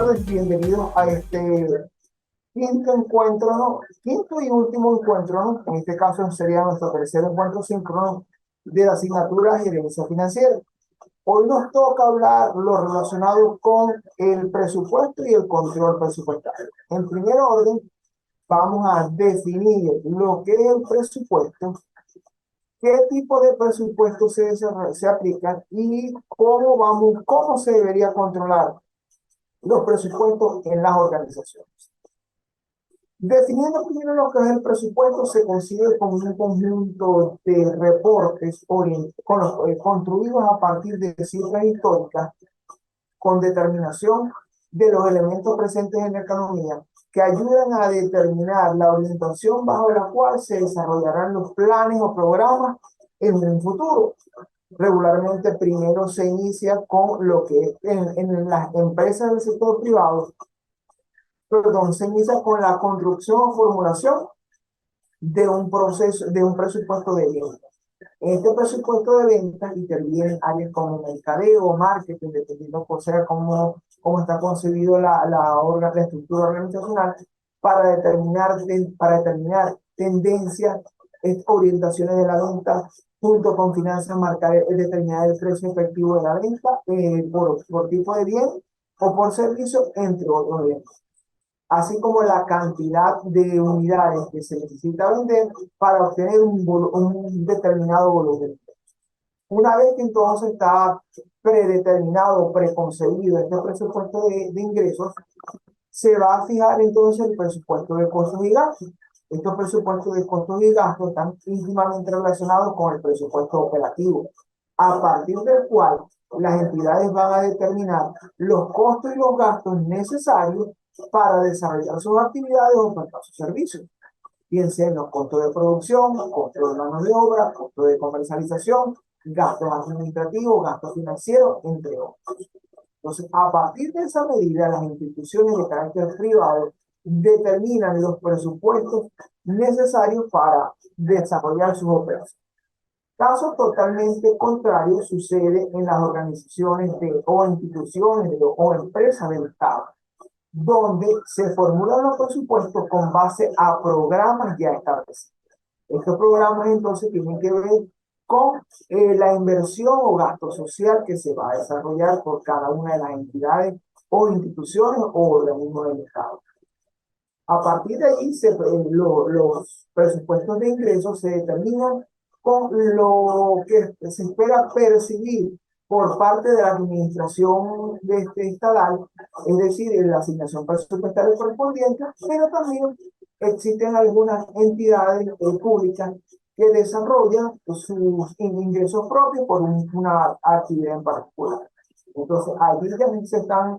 tardes, bienvenidos a este quinto encuentro, ¿no? Quinto y último encuentro, ¿no? En este caso sería nuestro tercer encuentro síncrono de la asignatura Gerencia Financiera. Hoy nos toca hablar lo relacionado con el presupuesto y el control presupuestario. En primer orden, vamos a definir lo que es el presupuesto, qué tipo de presupuesto se aplica y cómo se debería controlar los presupuestos en las organizaciones. Definiendo primero lo que es el presupuesto, se consigue como un conjunto de reportes construidos a partir de cifras históricas con determinación de los elementos presentes en la economía que ayudan a determinar la orientación bajo la cual se desarrollarán los planes o programas en un futuro. Regularmente primero se inicia con lo que en las empresas del sector privado, perdón, se inicia con la construcción o formulación de un proceso, de un presupuesto de venta. En este presupuesto de venta intervienen áreas como mercadeo, marketing, dependiendo o sea cómo está concebido la estructura organizacional para determinar tendencias, orientaciones de la venta, junto con finanzas, marcar determinar el precio efectivo de la venta por tipo de bien o por servicio, entre otros bienes, así como la cantidad de unidades que se necesita vender para obtener un determinado volumen. Una vez que entonces está predeterminado, preconcebido este presupuesto de ingresos, se va a fijar entonces el presupuesto de costos y gastos. Estos presupuestos de costos y gastos están íntimamente relacionados con el presupuesto operativo, a partir del cual las entidades van a determinar los costos y los gastos necesarios para desarrollar sus actividades o prestar sus servicios, bien sean los costos de producción, costos de mano de obra, costos de comercialización, gastos administrativos, gastos financieros, entre otros. Entonces, a partir de esa medida, las instituciones de carácter privado determinan los presupuestos necesarios para desarrollar sus operaciones. Caso totalmente contrario sucede en las organizaciones o instituciones o empresas del Estado, donde se formulan los presupuestos con base a programas ya establecidos. Estos programas entonces tienen que ver con la inversión o gasto social que se va a desarrollar por cada una de las entidades o instituciones o organismos del Estado. A partir de allí, los presupuestos de ingresos se determinan con lo que se espera percibir por parte de la administración estatal, es decir, en la asignación presupuestaria correspondiente, pero también existen algunas entidades públicas que desarrollan sus ingresos propios por una actividad en particular. Entonces, allí ya se están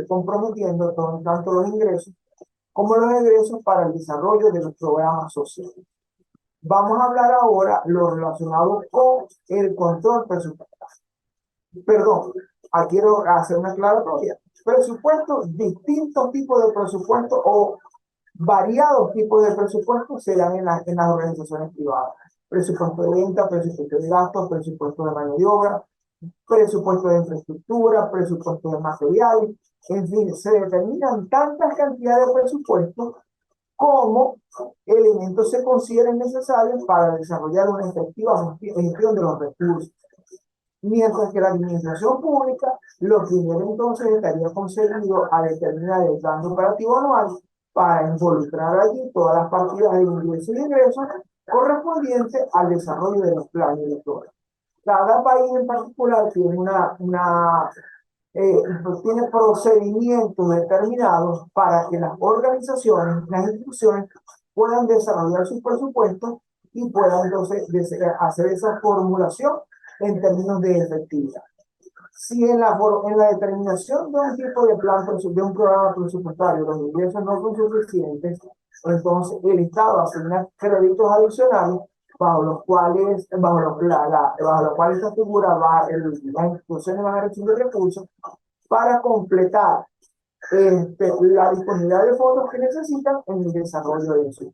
comprometiendo tanto los ingresos como los egresos para el desarrollo de los programas sociales. Vamos a hablar ahora lo relacionado con el control presupuestario. Perdón, aquí quiero hacer una aclaratoria. Presupuestos, distintos tipos de presupuestos o variados tipos de presupuestos se dan en las organizaciones privadas. Presupuesto de venta, presupuesto de gastos, presupuesto de mano de obra, presupuesto de infraestructura, presupuesto de materiales, en fin, se determinan tantas cantidades de presupuestos como elementos se consideren necesarios para desarrollar una efectiva gestión de los recursos. Mientras que la administración pública, lo primero entonces estaría concebido a determinar el plan operativo anual para involucrar allí todas las partidas de ingresos y egresos correspondientes al desarrollo de los planes de programas. Cada país en particular tiene tiene procedimientos determinados para que las organizaciones, las instituciones puedan desarrollar sus presupuestos y puedan entonces hacer esa formulación en términos de efectividad. Si en la determinación de un tipo de plan, de un programa presupuestario, los ingresos no son suficientes, entonces el Estado asigna créditos adicionales bajo los cuales esta figura las instituciones van a recibir recursos para completar la disponibilidad de fondos que necesitan en el desarrollo de su.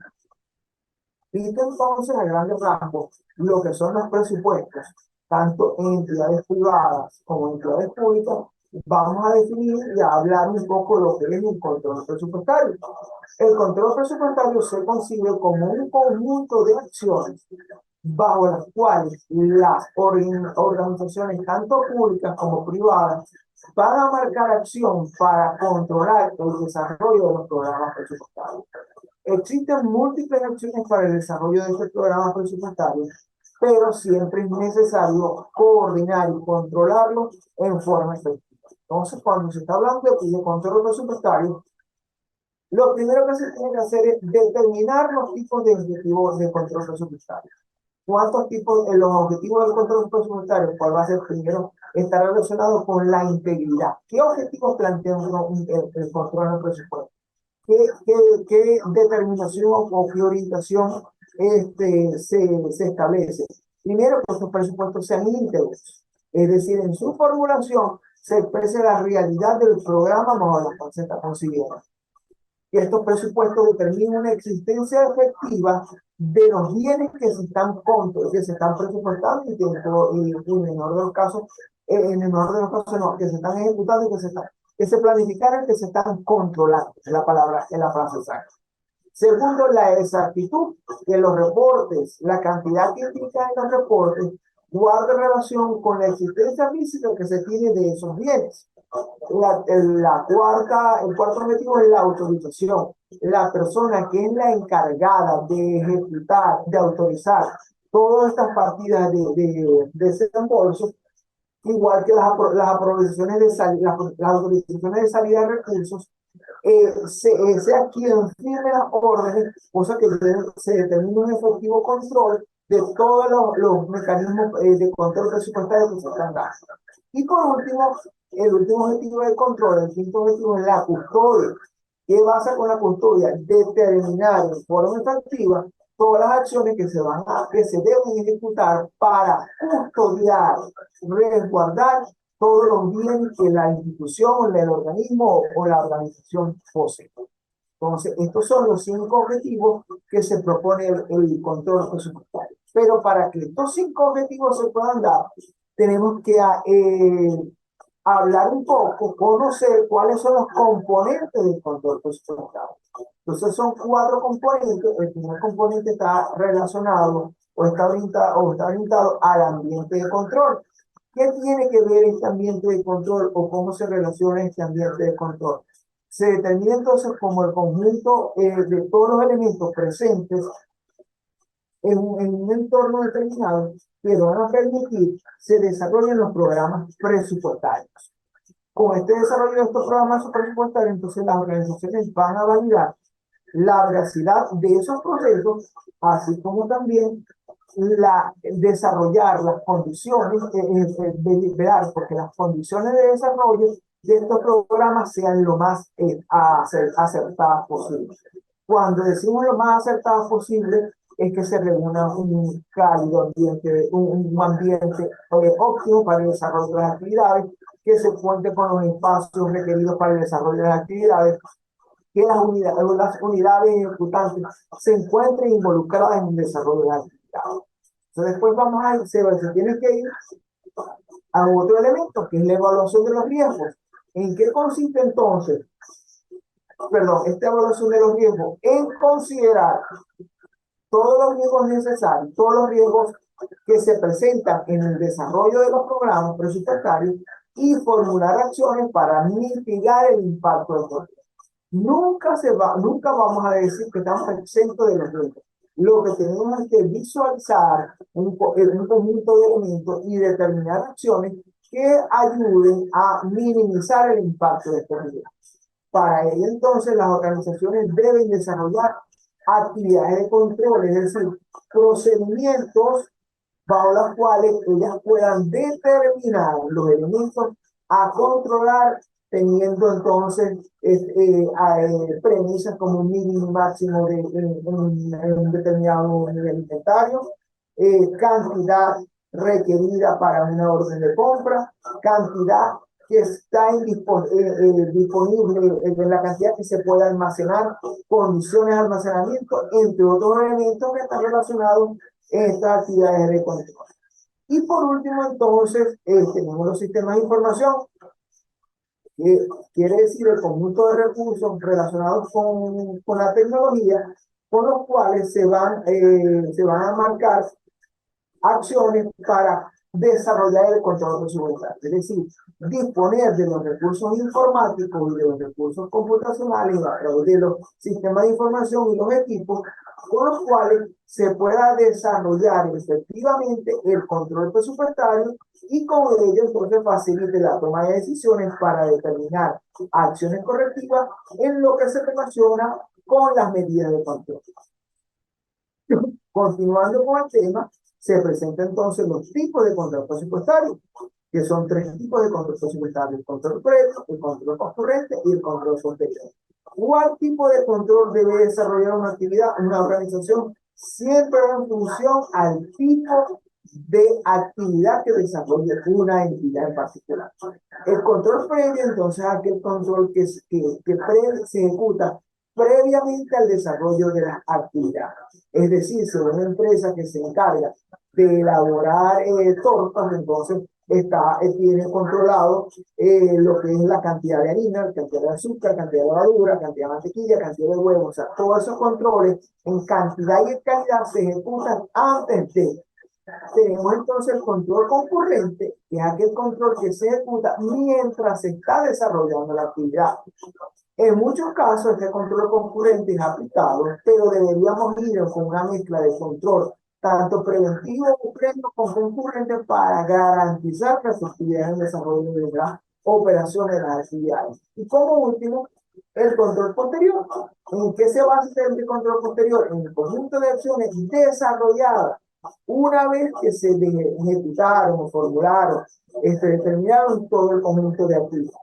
Visto entonces a grandes rasgos lo que son los presupuestos, tanto en entidades privadas como en entidades públicas, vamos a definir y a hablar un poco de lo que es el control presupuestario. El control presupuestario se concibe como un conjunto de acciones bajo las cuales las organizaciones, tanto públicas como privadas, van a marcar acción para controlar el desarrollo de los programas presupuestarios. Existen múltiples acciones para el desarrollo de estos programas presupuestarios, pero siempre es necesario coordinar y controlarlos en forma efectiva. Entonces, cuando se está hablando de control presupuestario, lo primero que se tiene que hacer es determinar los tipos de objetivos de control presupuestario. ¿Cuántos tipos, los objetivos del control presupuestario, cuál va a ser primero, está relacionado con la integridad? ¿Qué objetivos plantea el control del presupuesto? ¿Qué determinación o qué orientación se establece? Primero, que los presupuestos sean íntegros, es decir, en su formulación se exprese la realidad del programa bajo la cual se está consiguiendo. Y estos presupuestos determinan una existencia efectiva de los bienes que se están que se están presupuestando y en el menor de los casos, en el menor de los casos no, que se están ejecutando y que se planificaron, que se están controlando, es la palabra, es la frase exacta. Segundo, la exactitud de los reportes, la cantidad que indica en los reportes, guarda relación con la existencia física que se tiene de esos bienes. El cuarto objetivo es la autorización. La persona que es la encargada de ejecutar, de autorizar todas estas partidas de desembolso, igual que las aprobaciones de salida, las autorizaciones de salida de recursos, sea quien firme las órdenes, cosa que se determine un efectivo control de todos los mecanismos de control presupuestario que se están dando. Y por último, el último objetivo del control, el quinto objetivo es la custodia. ¿Qué pasa con la custodia? Determinar de forma efectiva todas las acciones que se deben ejecutar para custodiar, resguardar todos los bienes que la institución, el organismo o la organización posee. Entonces, estos son los 5 objetivos que se propone el control presupuestario. Pero para que estos 5 objetivos se puedan dar, tenemos que hablar un poco, conocer cuáles son los componentes del control presupuestario. Entonces son 4 componentes. El primer componente está relacionado o está orientado al ambiente de control. ¿Qué tiene que ver este ambiente de control o cómo se relaciona este ambiente de control? Se determina entonces como el conjunto de todos los elementos presentes en un entorno determinado que van a permitir se desarrollen los programas presupuestarios. Con este desarrollo de estos programas presupuestarios, entonces las organizaciones van a validar la veracidad de esos procesos, así como también desarrollar las condiciones, velar porque las condiciones de desarrollo de estos programas sean lo más acertadas posible. Cuando decimos lo más acertadas posible, es que se reúna un cálido ambiente, un ambiente óptimo para el desarrollo de las actividades, que se cuente con los espacios requeridos para el desarrollo de las actividades, que las unidades ejecutantes se encuentren involucradas en el desarrollo de las actividades. Entonces después se tiene que ir a otro elemento, que es la evaluación de los riesgos. ¿En qué consiste entonces? Perdón, esta evaluación de los riesgos en considerar todos los riesgos necesarios, todos los riesgos que se presentan en el desarrollo de los programas presupuestarios y formular acciones para mitigar el impacto del problema. Nunca vamos a decir que estamos exentos de los riesgos. Lo que tenemos es que visualizar un conjunto de elementos y determinar acciones que ayuden a minimizar el impacto de estos riesgos. Para ello, entonces, las organizaciones deben desarrollar actividades de control, es decir, procedimientos bajo los cuales ellas puedan determinar los elementos a controlar, teniendo entonces premisas como un mínimo y máximo en un determinado nivel inventario, cantidad requerida para una orden de compra, cantidad que está disponible en la cantidad que se puede almacenar, condiciones de almacenamiento, entre otros elementos que están relacionados en estas actividades de control. Y por último, entonces, tenemos los sistemas de información. que quiere decir el conjunto de recursos relacionados con la tecnología, con los cuales se van a marcar acciones para desarrollar el control presupuestario. Es decir, disponer de los recursos informáticos y de los recursos computacionales a través de los sistemas de información y los equipos con los cuales se pueda desarrollar efectivamente el control presupuestario y con ello entonces facilite la toma de decisiones para determinar acciones correctivas en lo que se relaciona con las medidas de control. Continuando con el tema, se presentan entonces los tipos de control presupuestario, que son tres tipos de control presupuestario: el control previo, el control concurrente y el control posterior. ¿Cuál tipo de control debe desarrollar una actividad, una organización? Siempre en función al tipo de actividad que desarrolle una entidad en particular. El control previo, entonces, es aquel control se ejecuta previamente al desarrollo de las actividades. Es decir, si una empresa que se encarga de elaborar tortas, entonces tiene controlado lo que es la cantidad de harina, cantidad de azúcar, cantidad de levadura, cantidad de mantequilla, cantidad de huevos. O sea, todos esos controles en cantidad y en calidad se ejecutan antes de. Tenemos entonces el control concurrente, que es aquel control que se ejecuta mientras se está desarrollando la actividad. En muchos casos este control concurrente es aplicado, pero deberíamos ir con una mezcla de control tanto preventivo como concurrente para garantizar que las actividades en desarrollo de las operaciones de las actividades. Y como último, el control posterior. ¿En qué se basa el control posterior? En el conjunto de acciones desarrolladas una vez que se ejecutaron o formularon, determinaron todo el conjunto de actividades.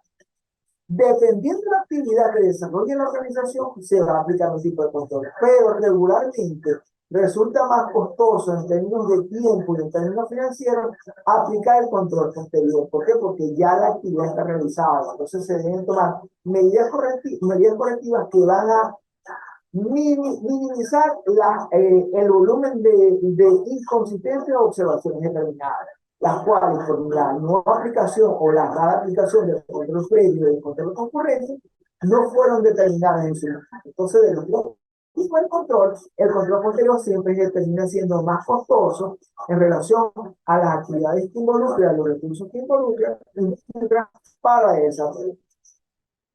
Dependiendo de la actividad que desarrolle la organización, se va a aplicar un tipo de control, pero regularmente resulta más costoso en términos de tiempo y en términos financieros aplicar el control posterior. ¿Por qué? Porque ya la actividad está realizada. Entonces se deben tomar medidas correctivas que van a minimizar el volumen de inconsistencias o observaciones determinadas, las cuales por la no aplicación o la mala aplicación del control previo y del control concurrente no fueron determinadas en su momento. Entonces, de los dos tipos de control, el control posterior siempre termina siendo más costoso en relación a las actividades que involucran, los recursos que involucran para desarrollo.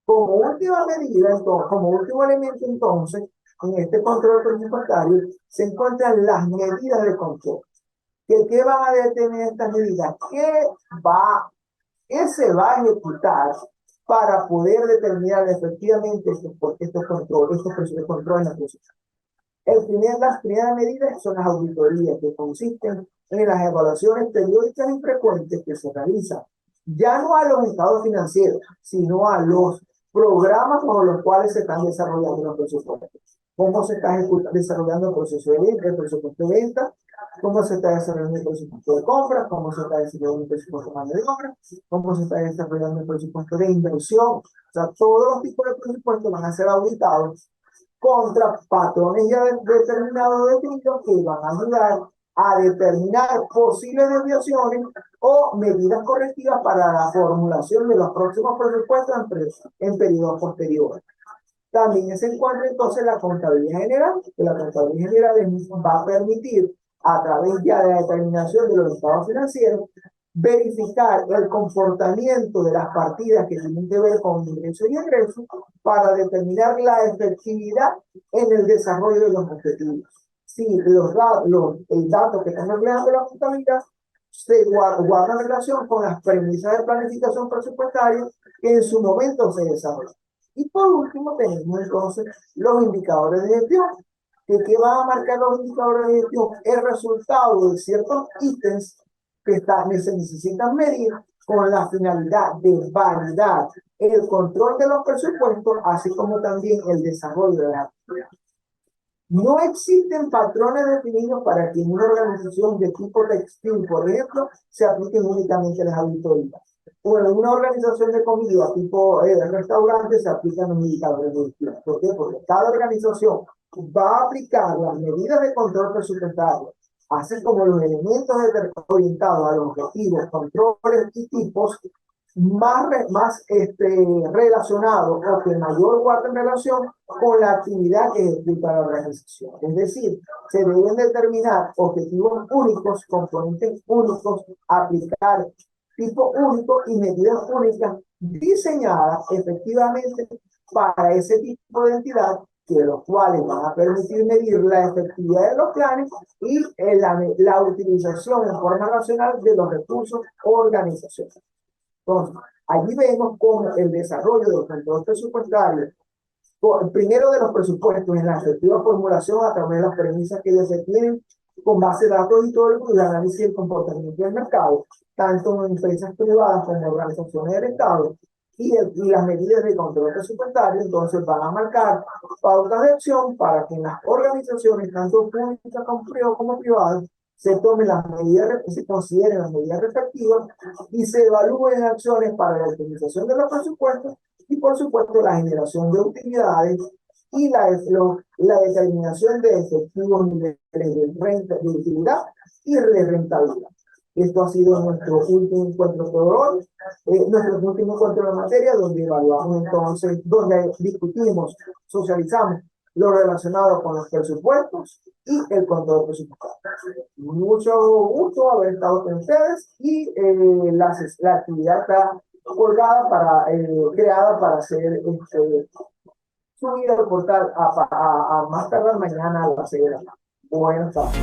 Como última medida, entonces, como último elemento, entonces, en este control presupuestario se encuentran las medidas de control. ¿Qué van a detener estas medidas? ¿Qué se va a ejecutar para poder determinar efectivamente estos controles en la posición? Las primeras medidas son las auditorías, que consisten en las evaluaciones periódicas y frecuentes que se realizan ya no a los estados financieros, sino a los programas con los cuales se están desarrollando los presupuestos. Cómo se está desarrollando el proceso de venta, el presupuesto de venta, cómo se está desarrollando el presupuesto de compras, cómo se está desarrollando el presupuesto de mano de obra, cómo se está desarrollando el presupuesto de inversión. O sea, todos los tipos de presupuestos van a ser auditados contra patrones ya determinados, definidos, que van a ayudar a determinar posibles desviaciones o medidas correctivas para la formulación de los próximos presupuestos en periodos posteriores. También se encuentra entonces la contabilidad general, que la contabilidad general va a permitir, a través ya de la determinación de los estados financieros, verificar el comportamiento de las partidas que tienen que ver con ingresos y egresos para determinar la efectividad en el desarrollo de los objetivos. Si el dato que están empleando la contabilidad se guarda en relación con las premisas de planificación presupuestaria que en su momento se desarrollan. Y por último tenemos entonces los indicadores de gestión. ¿Qué van a marcar los indicadores de gestión? El resultado de ciertos ítems que se necesitan medir con la finalidad de validar el control de los presupuestos, así como también el desarrollo de las actividades. No existen patrones definidos para que en una organización de tipo textil, por ejemplo, se apliquen únicamente las auditorías. O en una organización de comida tipo restaurante se aplican los indicadores de gestión. ¿Por qué? Porque cada organización va a aplicar las medidas de control presupuestario, así como los elementos orientados a los objetivos, controles y tipos relacionado o que mayor guarden relación con la actividad que ejecuta la organización. Es decir, se deben determinar objetivos únicos, componentes únicos, aplicar tipo único y medidas únicas diseñadas efectivamente para ese tipo de entidad, que los cuales van a permitir medir la efectividad de los planes y la utilización en forma racional de los recursos organizacionales. Entonces, allí vemos cómo el desarrollo del control presupuestario, primero de los presupuestos en la efectiva formulación a través de las premisas que ellos se tienen con base de datos históricos y el análisis del comportamiento del mercado, tanto en empresas privadas como en organizaciones del Estado, y las medidas de control presupuestario, entonces van a marcar pautas de acción para que en las organizaciones, tanto públicas como privadas, se tomen las medidas, se consideren las medidas respectivas y se evalúen acciones para la optimización de los presupuestos y, por supuesto, la generación de utilidades y la determinación de efectivos niveles de utilidad y de rentabilidad. Esto ha sido nuestro último encuentro por hoy, nuestro último encuentro de materia, donde evaluamos entonces, donde discutimos, socializamos lo relacionado con los presupuestos y el control presupuestario. Mucho gusto haber estado con ustedes y la actividad está colgada creada para ser subida al portal a más tardar mañana a las 6 de la tarde. Buenas tardes.